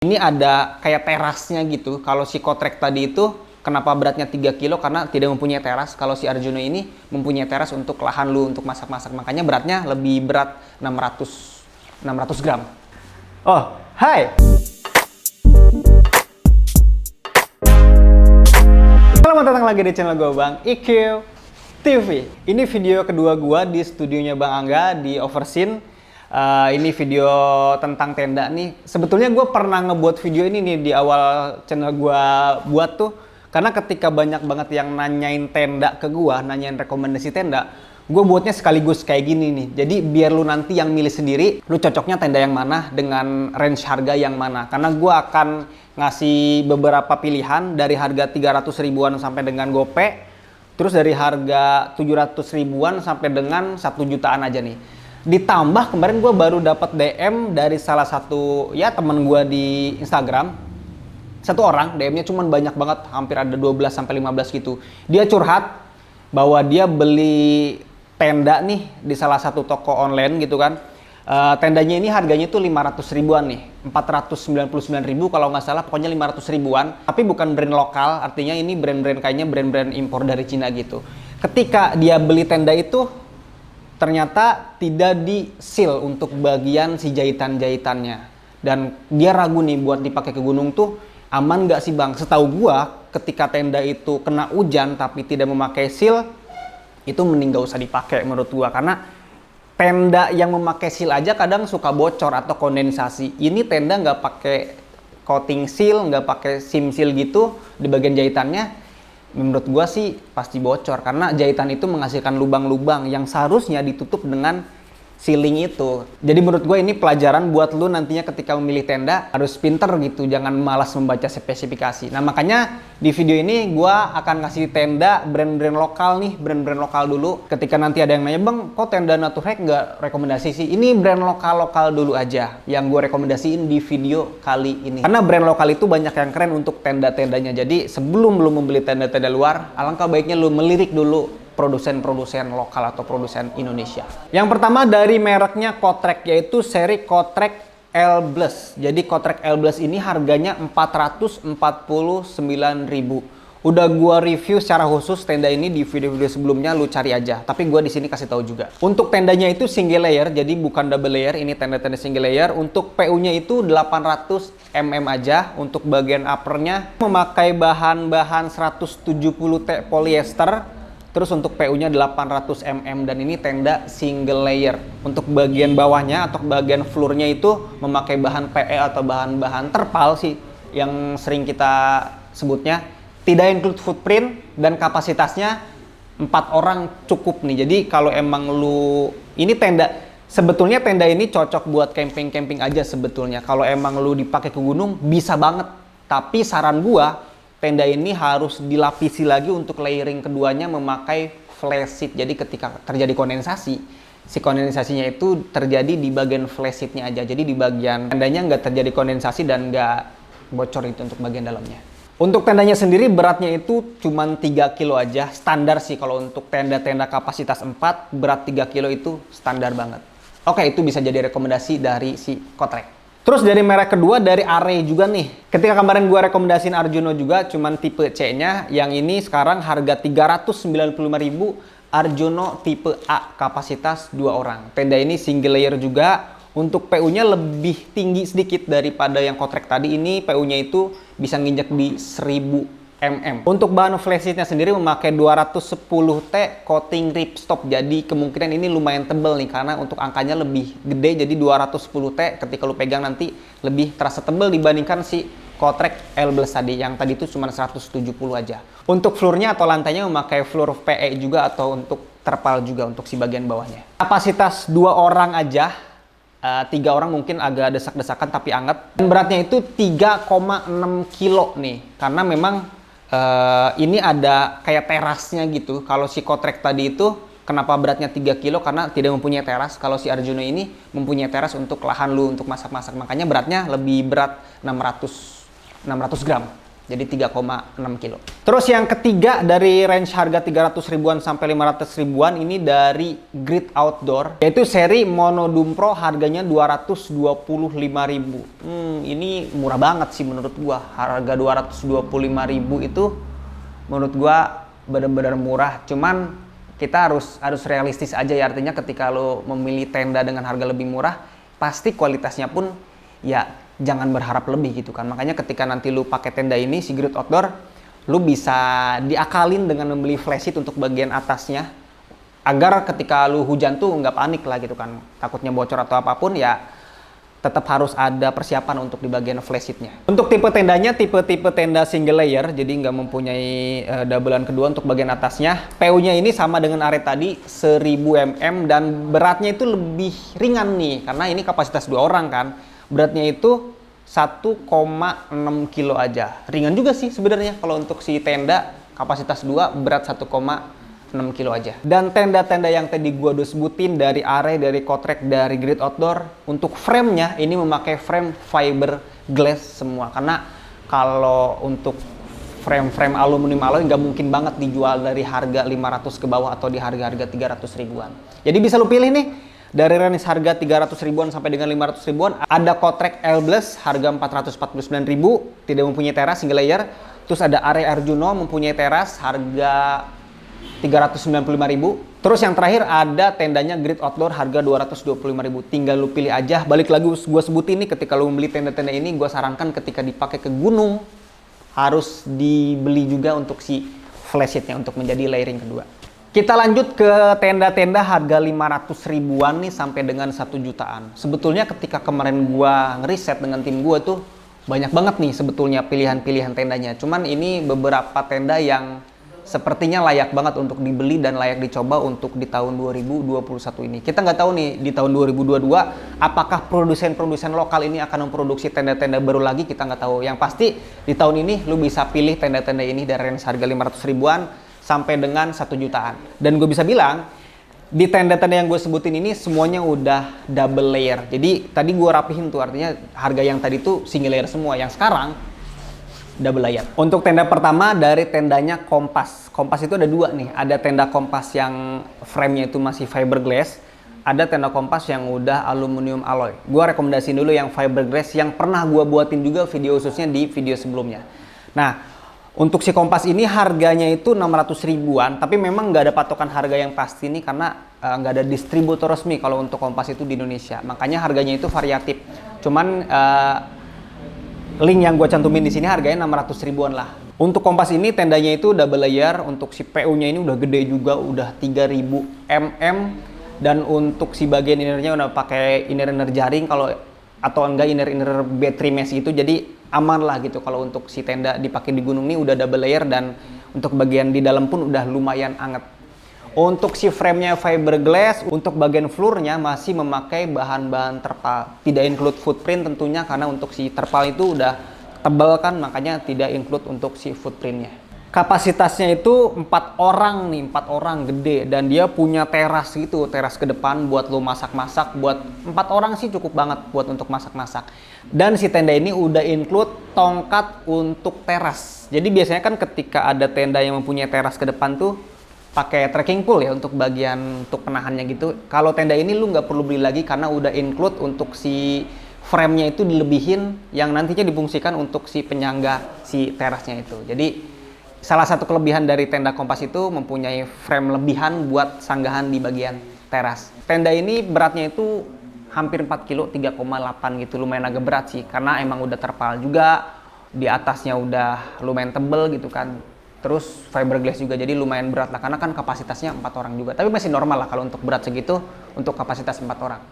Ini ada kayak terasnya gitu. Kalau si Kotrek tadi itu kenapa beratnya 3 kilo? Karena tidak mempunyai teras. Kalau si Arjuna ini mempunyai teras untuk lahan lu untuk masak-masak. Makanya beratnya lebih berat 600 gram. Oh, hai. Selamat datang lagi di channel gue Bang IQ TV. Ini video kedua gue di studionya Bang Angga di Overseen. Ini video tentang tenda nih. Sebetulnya gue pernah ngebuat video ini nih di awal channel gue buat tuh. Karena ketika banyak banget yang nanyain tenda ke gue, nanyain rekomendasi tenda, gue buatnya sekaligus kayak gini nih. Jadi biar lu nanti yang milih sendiri, lu cocoknya tenda yang mana dengan range harga yang mana. Karena gue akan ngasih beberapa pilihan dari harga 300 ribuan sampai dengan gope. Terus dari harga 700 ribuan sampai dengan 1 jutaan aja nih. Ditambah kemarin gue baru dapat DM dari salah satu ya temen gue di Instagram. Satu orang, DM-nya cuman banyak banget, hampir ada 12 sampai 15 gitu. Dia curhat bahwa dia beli tenda nih di salah satu toko online gitu kan. Tendanya ini harganya tuh 500 ribuan nih. 499 ribu kalau nggak salah, pokoknya 500 ribuan. Tapi bukan brand lokal, artinya ini brand-brand kayaknya brand-brand impor dari Cina gitu. Ketika dia beli tenda itu, ternyata tidak di-seal untuk bagian si jahitan-jahitannya. Dan dia ragu nih buat dipakai ke gunung tuh aman nggak sih Bang? Setahu gua ketika tenda itu kena hujan tapi tidak memakai seal, itu mending nggak usah dipakai menurut gua. Karena tenda yang memakai seal aja kadang suka bocor atau kondensasi. Ini tenda nggak pakai coating seal, nggak pakai sim seal gitu di bagian jahitannya. Menurut gua sih pasti bocor karena jahitan itu menghasilkan lubang-lubang yang seharusnya ditutup dengan sealing itu. Jadi menurut gue ini pelajaran buat lu nantinya ketika memilih tenda harus pinter gitu, jangan malas membaca spesifikasi. Nah makanya di video ini gue akan ngasih tenda brand-brand lokal nih, brand-brand lokal dulu. Ketika nanti ada yang nanya, Bang kok tenda Naturhack nggak rekomendasi sih? Ini brand lokal-lokal dulu aja yang gue rekomendasiin di video kali ini. Karena brand lokal itu banyak yang keren untuk tenda-tendanya. Jadi sebelum lu membeli tenda-tenda luar, alangkah baiknya lu melirik dulu produsen-produsen lokal atau produsen Indonesia. Yang pertama dari mereknya Kotrek, yaitu seri Kotrek L-Blast. Jadi Kotrek L-Blast ini harganya 449.000. Udah gua review secara khusus tenda ini di video-video sebelumnya, lu cari aja. Tapi gua di sini kasih tahu juga. Untuk tendanya itu single layer, jadi bukan double layer. Ini tenda-tenda single layer. Untuk PU-nya itu 800 mm aja. Untuk bagian uppernya memakai bahan-bahan 170T polyester. Terus untuk PU-nya 800 mm dan ini tenda single layer. Untuk bagian bawahnya atau bagian floor-nya itu memakai bahan PE atau bahan-bahan terpal sih yang sering kita sebutnya. Tidak include footprint dan kapasitasnya 4 orang cukup nih. Jadi kalau emang lu ini tenda, sebetulnya tenda ini cocok buat camping-camping aja sebetulnya. Kalau emang lu dipakai ke gunung bisa banget. Tapi saran gua tenda ini harus dilapisi lagi untuk layering keduanya memakai flash sheet. Jadi ketika terjadi kondensasi, si kondensasinya itu terjadi di bagian flash sheetnya aja. Jadi di bagian tendanya nggak terjadi kondensasi dan nggak bocor itu untuk bagian dalamnya. Untuk tendanya sendiri beratnya itu cuma 3 kilo aja. Standar sih kalau untuk tenda-tenda kapasitas 4, berat 3 kilo itu standar banget. Oke, itu bisa jadi rekomendasi dari si Kotrek. Terus dari merek kedua dari Arey juga nih. Ketika kemarin gue rekomendasiin Arjuna juga cuman tipe C-nya. Yang ini sekarang harga 395.000, Arjuna tipe A, kapasitas 2 orang. Tenda ini single layer juga. Untuk PU-nya lebih tinggi sedikit daripada yang Kotrek tadi. Ini PU-nya itu bisa nginjek di 1000 mm. Untuk bahan flash sheet-nya sendiri memakai 210T coating ripstop. Jadi kemungkinan ini lumayan tebal nih karena untuk angkanya lebih gede. Jadi 210T ketika lu pegang nanti lebih terasa tebal dibandingkan si Kotrek L-Blast tadi. Yang tadi itu cuma 170 aja. Untuk floor-nya atau lantainya memakai floor PE juga atau untuk terpal juga untuk si bagian bawahnya. Kapasitas 2 orang aja. 3 orang mungkin agak desak-desakan tapi anget. Dan beratnya itu 3,6 kilo nih. Karena memang ini ada kayak terasnya gitu. Kalau si Kotrek tadi itu kenapa beratnya 3 kilo? Karena tidak mempunyai teras. Kalau si Arjuna ini mempunyai teras untuk lahan lu untuk masak-masak. Makanya beratnya lebih berat 600 gram. Jadi 3,6 kilo. Terus yang ketiga dari range harga 300 ribuan sampai 500 ribuan ini dari Grid Outdoor, yaitu seri Monodum Pro, harganya 225.000. Ini murah banget sih menurut gua. Harga 225.000 itu menurut gua benar-benar murah. Cuman kita harus realistis aja ya, artinya ketika lo memilih tenda dengan harga lebih murah, pasti kualitasnya pun ya jangan berharap lebih gitu kan. Makanya ketika nanti lo pakai tenda ini si Grid Outdoor, lu bisa diakalin dengan membeli flysheet untuk bagian atasnya agar ketika lu hujan tuh nggak panik lah gitu kan, takutnya bocor atau apapun ya tetap harus ada persiapan untuk di bagian flysheetnya. Untuk tipe tendanya tipe tenda single layer, jadi nggak mempunyai doublean kedua untuk bagian atasnya. PU-nya ini sama dengan area tadi 1000 mm dan beratnya itu lebih ringan nih karena ini kapasitas 2 orang kan, beratnya itu 1,6 kilo aja. Ringan juga sih sebenarnya kalau untuk si tenda kapasitas 2 berat 1,6 kilo aja. Dan tenda-tenda yang tadi gua udah sebutin dari Are, dari Kotrek, dari Grid Outdoor, untuk frame-nya ini memakai frame fiberglass semua. Karena kalau untuk frame-frame aluminium alloy nggak mungkin banget dijual dari harga 500 ke bawah atau di harga-harga 300 ribuan. Jadi bisa lu pilih nih. Dari range harga 300 ribuan sampai dengan 500 ribuan, ada Kotrek L-Blast harga 449.000, tidak mempunyai teras single layer. Terus ada Are Arjuno mempunyai teras harga 395.000. Terus yang terakhir ada tendanya Grid Outdoor harga 225.000. Tinggal lu pilih aja. Balik lagi gue sebutin nih, ketika lu membeli tenda-tenda ini, gue sarankan ketika dipakai ke gunung harus dibeli juga untuk si flysheetnya untuk menjadi layering kedua. Kita lanjut ke tenda-tenda harga 500 ribuan nih sampai dengan 1 jutaan. Sebetulnya ketika kemarin gua ngeriset dengan tim gua tuh banyak banget nih sebetulnya pilihan-pilihan tendanya. Cuman ini beberapa tenda yang sepertinya layak banget untuk dibeli dan layak dicoba untuk di tahun 2021 ini. Kita nggak tahu nih di tahun 2022 apakah produsen-produsen lokal ini akan memproduksi tenda-tenda baru lagi, kita nggak tahu. Yang pasti di tahun ini lu bisa pilih tenda-tenda ini dari range harga 500 ribuan sampai dengan 1 jutaan. Dan gue bisa bilang, di tenda-tenda yang gue sebutin ini semuanya udah double layer. Jadi tadi gue rapihin tuh, artinya harga yang tadi tuh single layer semua. Yang sekarang double layer. Untuk tenda pertama dari tendanya Kompas. Kompas itu ada 2 nih. Ada tenda Kompas yang frame-nya itu masih fiberglass. Ada tenda Kompas yang udah aluminium alloy. Gue rekomendasiin dulu yang fiberglass yang pernah gue buatin juga video khususnya di video sebelumnya. Nah, untuk si Kompas ini harganya itu 600 ribuan, tapi memang nggak ada patokan harga yang pasti nih karena nggak ada distributor resmi kalau untuk Kompas itu di Indonesia. Makanya harganya itu variatif. Cuman link yang gue cantumin di sini harganya 600 ribuan lah. Untuk Kompas ini tendanya itu double layer, untuk si PU-nya ini udah gede juga, udah 3000 mm, dan untuk si bagian innernya udah pakai inner jaring kalau atau enggak inner battery mesh gitu, jadi aman lah gitu kalau untuk si tenda dipakai di gunung nih udah double layer dan untuk bagian di dalam pun udah lumayan anget. Untuk si frame-nya fiberglass, untuk bagian floor-nya masih memakai bahan-bahan terpal. Tidak include footprint tentunya karena untuk si terpal itu udah tebal kan, makanya tidak include untuk si footprint-nya. Kapasitasnya itu 4 orang nih, 4 orang gede, dan dia punya teras gitu, teras ke depan buat lo masak-masak. Buat 4 orang sih cukup banget buat untuk masak-masak. Dan si tenda ini udah include tongkat untuk teras. Jadi biasanya kan ketika ada tenda yang mempunyai teras ke depan tuh pakai trekking pole ya untuk bagian untuk penahannya gitu. Kalau tenda ini lu nggak perlu beli lagi karena udah include untuk si frame-nya itu dilebihin yang nantinya difungsikan untuk si penyangga si terasnya itu. Jadi salah satu kelebihan dari tenda Kompas itu mempunyai frame lebihan buat sanggahan di bagian teras. Tenda ini beratnya itu hampir 4 kilo, 3,8 gitu, lumayan agak berat sih karena emang udah terpal juga, di atasnya udah lumayan tebel gitu kan. Terus fiberglass juga, jadi lumayan berat lah karena kan kapasitasnya 4 orang juga. Tapi masih normal lah kalau untuk berat segitu untuk kapasitas 4 orang.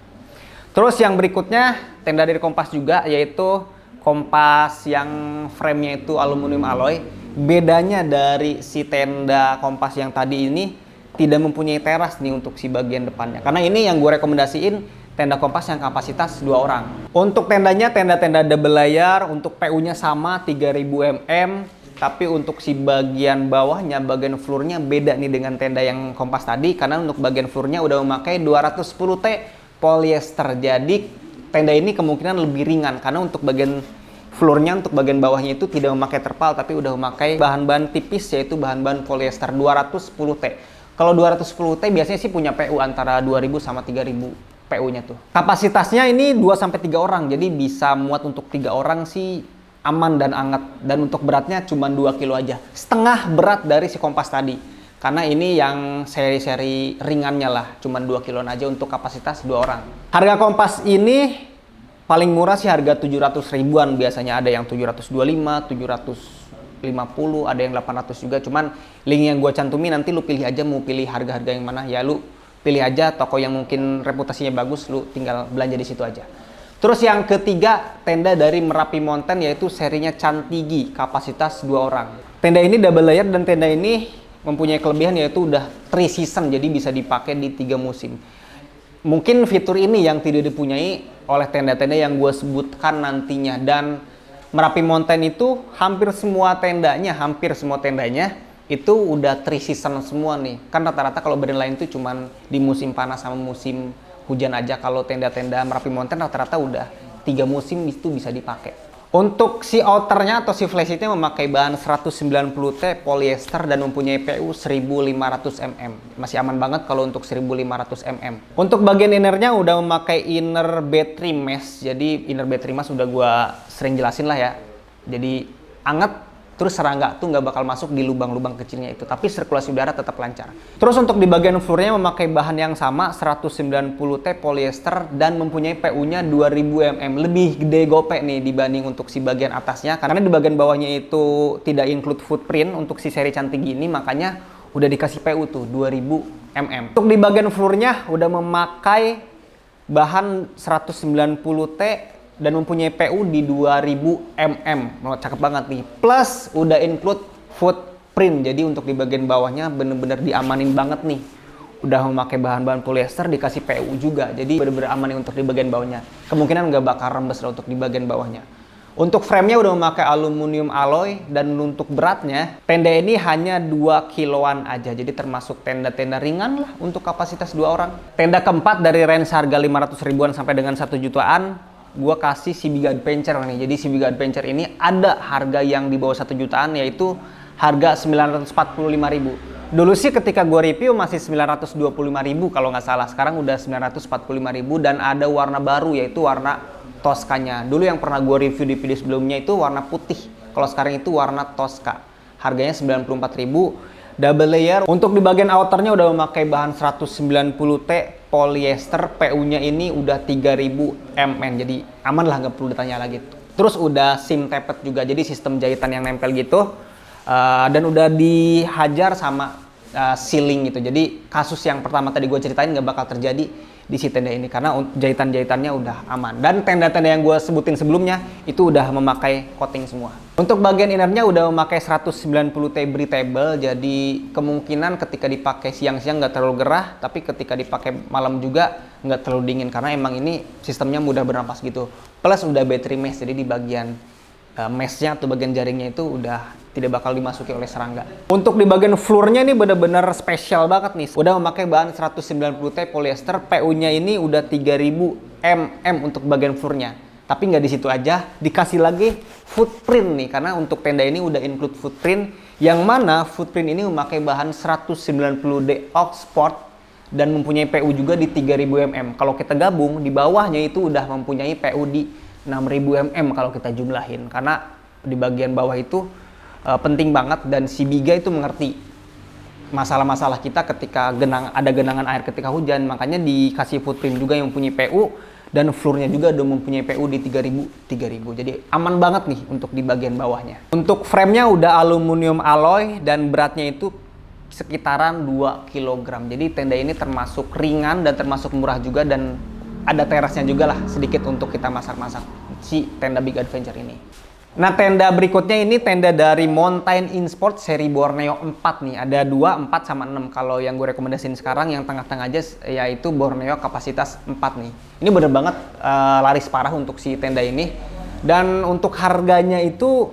Terus yang berikutnya tenda dari Kompas juga, yaitu Kompas yang frame-nya itu aluminium alloy. Bedanya dari si tenda Kompas yang tadi ini tidak mempunyai teras nih untuk si bagian depannya. Karena ini yang gue rekomendasiin tenda Kompas yang kapasitas 2 orang. Untuk tendanya tenda-tenda double layer, untuk PU-nya sama 3000 mm. Tapi untuk si bagian bawahnya, bagian floor-nya beda nih dengan tenda yang Kompas tadi. Karena untuk bagian floor-nya udah memakai 210T polyester. Jadi tenda ini kemungkinan lebih ringan karena untuk bagian floornya untuk bagian bawahnya itu tidak memakai terpal, tapi udah memakai bahan-bahan tipis, yaitu bahan-bahan polyester 210T. Kalau 210T biasanya sih punya PU antara 2000 sama 3000 PU-nya tuh. Kapasitasnya ini 2-3 orang, jadi bisa muat untuk 3 orang sih, aman dan hangat. Dan untuk beratnya cuma 2 kilo aja. Setengah berat dari si kompas tadi. Karena ini yang seri-seri ringannya lah, cuma 2 kiloan aja untuk kapasitas 2 orang. Harga kompas ini paling murah sih harga 700 ribuan, biasanya ada yang 725, 750, ada yang 800 juga. Cuman link yang gue cantumin nanti lu pilih aja mau pilih harga-harga yang mana. Ya lu pilih aja toko yang mungkin reputasinya bagus, lu tinggal belanja di situ aja. Terus yang ketiga, tenda dari Merapi Mountain, yaitu serinya Cantigi, kapasitas 2 orang. Tenda ini double layer dan tenda ini mempunyai kelebihan yaitu udah 3 season, jadi bisa dipakai di 3 musim. Mungkin fitur ini yang tidak dipunyai oleh tenda-tenda yang gue sebutkan nantinya. Dan Merapi Mountain itu hampir semua tendanya itu udah 3 season semua nih. Kan rata-rata kalau brand lain itu cuman di musim panas sama musim hujan aja. Kalau tenda-tenda Merapi Mountain rata-rata udah 3 musim itu bisa dipakai. Untuk si outernya atau si flysheetnya memakai bahan 190T polyester dan mempunyai PU 1500 mm. Masih aman banget kalau untuk 1500 mm. Untuk bagian innernya udah memakai inner battery mesh. Jadi inner battery mesh udah gua sering jelasin lah ya. Jadi anget, terus serangga tuh nggak bakal masuk di lubang-lubang kecilnya itu, tapi sirkulasi udara tetap lancar. Terus untuk di bagian floornya memakai bahan yang sama 190T polyester dan mempunyai PU-nya 2000 mm. Lebih gede gope nih dibanding untuk si bagian atasnya, karena di bagian bawahnya itu tidak include footprint untuk si seri Cantigi ini, makanya udah dikasih PU tuh 2000 mm. Untuk di bagian floornya udah memakai bahan 190T dan mempunyai PU di 2000 mm. Cakep banget nih. Plus udah include footprint. Jadi untuk di bagian bawahnya bener-bener diamanin banget nih. Udah memakai bahan-bahan polyester, dikasih PU juga. Jadi bener-bener aman untuk di bagian bawahnya. Kemungkinan nggak bakal rembes lah untuk di bagian bawahnya. Untuk frame-nya udah memakai aluminium alloy, dan untuk beratnya tenda ini hanya 2 kiloan aja. Jadi termasuk tenda-tenda ringan lah untuk kapasitas 2 orang. Tenda keempat dari range harga 500 ribuan sampai dengan 1 jutaan. Gua kasih si Big Adventure nih. Jadi si Big Adventure ini ada harga yang di bawah 1 jutaan, yaitu harga 945.000. Dulu sih ketika gua review masih 925.000 kalau nggak salah. Sekarang udah 945.000 dan ada warna baru yaitu warna Tosca-nya. Dulu yang pernah gua review di video sebelumnya itu warna putih. Kalau sekarang itu warna Tosca. Harganya 94.000. Double layer. Untuk di bagian outernya udah memakai bahan 190T polyester, PU-nya ini udah 3000 mm, jadi aman lah, nggak perlu ditanya lagi. Terus udah seam tapped juga, jadi sistem jahitan yang nempel gitu, dan udah dihajar sama sealing gitu. Jadi kasus yang pertama tadi gue ceritain nggak bakal terjadi di si tenda ini karena jahitan-jahitannya udah aman. Dan tenda-tenda yang gue sebutin sebelumnya itu udah memakai coating semua. Untuk bagian innernya udah memakai 190T breathable, jadi kemungkinan ketika dipakai siang-siang nggak terlalu gerah, tapi ketika dipakai malam juga nggak terlalu dingin karena emang ini sistemnya mudah bernapas gitu. Plus udah battery mesh, jadi di bagian meshnya atau bagian jaringnya itu udah tidak bakal dimasuki oleh serangga. Untuk di bagian floornya ini bener-bener spesial banget nih. Udah memakai bahan 190T polyester, PU-nya ini udah 3000 mm untuk bagian floornya. Tapi nggak di situ aja, dikasih lagi footprint nih, karena untuk tenda ini udah include footprint, yang mana footprint ini memakai bahan 190D Oxford dan mempunyai PU juga di 3000 mm. Kalau kita gabung di bawahnya itu udah mempunyai PU di 6000 mm kalau kita jumlahin, karena di bagian bawah itu penting banget dan si Biga itu mengerti masalah-masalah kita ketika ada genangan air ketika hujan, makanya dikasih footprint juga yang mempunyai PU, dan floornya juga udah mempunyai PU di 3000. Jadi aman banget nih untuk di bagian bawahnya. Untuk frame-nya udah aluminium alloy dan beratnya itu sekitaran 2 kg. Jadi tenda ini termasuk ringan dan termasuk murah juga, dan ada terasnya juga lah sedikit untuk kita masak-masak si tenda Big Adventure ini. Nah, tenda berikutnya ini tenda dari Mountain Insport seri Borneo 4 nih. Ada 2, 4, sama 6. Kalau yang gue rekomendasiin sekarang yang tengah-tengah aja yaitu Borneo kapasitas 4 nih. Ini bener banget laris parah untuk si tenda ini. Dan untuk harganya itu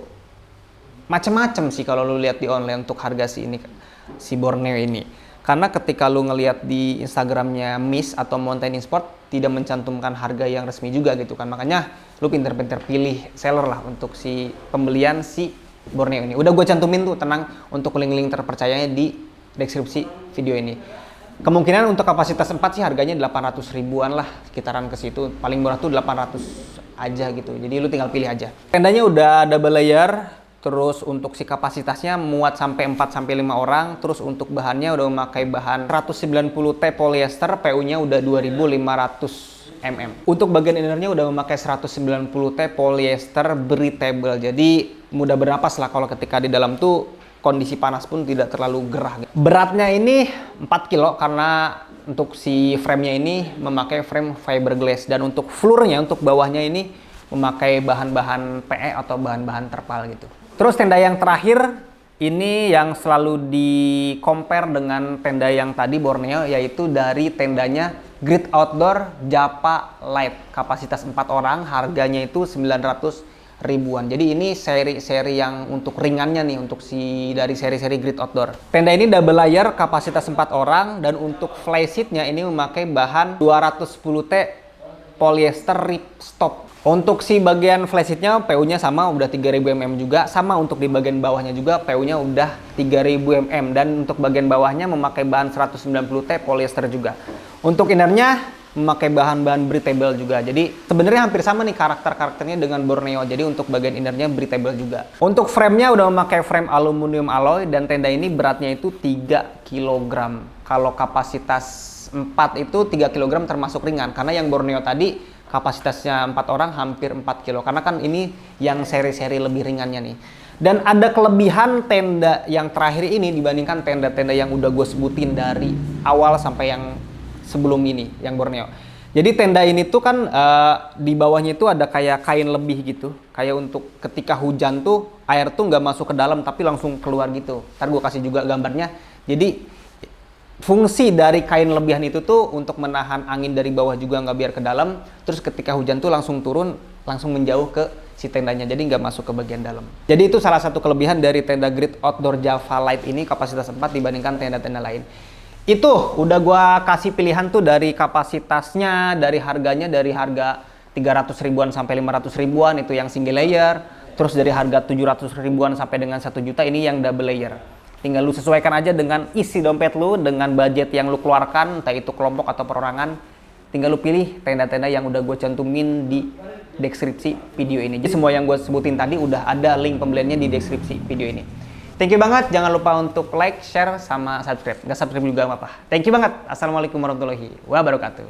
macem-macem sih kalau lu lihat di online untuk harga si Borneo ini. Karena ketika lu ngelihat di Instagramnya Miss atau Mountain Sport, tidak mencantumkan harga yang resmi juga gitu kan. Makanya lu pinter-pinter pilih seller lah untuk si pembelian si Borneo ini. Udah gue cantumin tuh, tenang, untuk link-link terpercayanya di deskripsi video ini. Kemungkinan untuk kapasitas 4 sih harganya 800 ribuan lah, sekitaran ke situ. Paling murah tuh 800 aja gitu. Jadi lu tinggal pilih aja. Tendanya udah double layer. Terus untuk si kapasitasnya muat sampai 4-5 orang. Terus untuk bahannya udah memakai bahan 190T polyester, PU-nya udah 2500 mm. Untuk bagian innernya udah memakai 190T polyester breathable. Jadi mudah bernapas lah kalau ketika di dalam tuh kondisi panas pun tidak terlalu gerah. Beratnya ini 4 kilo karena untuk si frame-nya ini memakai frame fiberglass. Dan untuk floor-nya, untuk bawahnya ini memakai bahan-bahan PE atau bahan-bahan terpal gitu. Terus tenda yang terakhir ini yang selalu di-compare dengan tenda yang tadi Borneo, yaitu dari tendanya Grid Outdoor Java Light. Kapasitas 4 orang, harganya itu 900 ribuan. Jadi ini seri-seri yang untuk ringannya nih, untuk dari seri-seri Grid Outdoor. Tenda ini double layer, kapasitas 4 orang, dan untuk flysheet-nya ini memakai bahan 210T polyester ripstop. Untuk si bagian flysheet-nya PU-nya sama, udah 3000 mm juga. Sama untuk di bagian bawahnya juga PU-nya udah 3000 mm. Dan untuk bagian bawahnya memakai bahan 190T polyester juga. Untuk innernya memakai bahan-bahan breathable juga. Jadi sebenarnya hampir sama nih karakternya dengan Borneo. Jadi untuk bagian innernya breathable juga. Untuk frame-nya udah memakai frame aluminium alloy. Dan tenda ini beratnya itu 3 kg. Kalau kapasitas 4 itu 3 kg termasuk ringan. Karena yang Borneo tadi kapasitasnya 4 orang hampir 4 kilo. Karena kan ini yang seri-seri lebih ringannya nih. Dan ada kelebihan tenda yang terakhir ini dibandingkan tenda-tenda yang udah gue sebutin dari awal sampai yang sebelum ini, yang Borneo. Jadi tenda ini tuh kan di bawahnya itu ada kayak kain lebih gitu. Kayak untuk ketika hujan tuh air tuh nggak masuk ke dalam tapi langsung keluar gitu. Ntar gue kasih juga gambarnya. Jadi fungsi dari kain lebihan itu tuh untuk menahan angin dari bawah juga nggak biar ke dalam. Terus ketika hujan tuh langsung turun, langsung menjauh ke si tendanya. Jadi nggak masuk ke bagian dalam. Jadi itu salah satu kelebihan dari tenda Grid Outdoor Java Light ini, kapasitas 4 dibandingkan tenda-tenda lain. Itu udah gua kasih pilihan tuh dari kapasitasnya, dari harganya, dari harga 300 ribuan sampai 500 ribuan itu yang single layer. Terus dari harga 700 ribuan sampai dengan 1 juta ini yang double layer. Tinggal lu sesuaikan aja dengan isi dompet lu, dengan budget yang lu keluarkan, entah itu kelompok atau perorangan. Tinggal lu pilih tenda-tenda yang udah gue cantumin di deskripsi video ini. Jadi semua yang gue sebutin tadi udah ada link pembeliannya di deskripsi video ini. Thank you banget, jangan lupa untuk like, share, sama subscribe. Nggak subscribe juga apa-apa. Thank you banget. Assalamualaikum warahmatullahi wabarakatuh.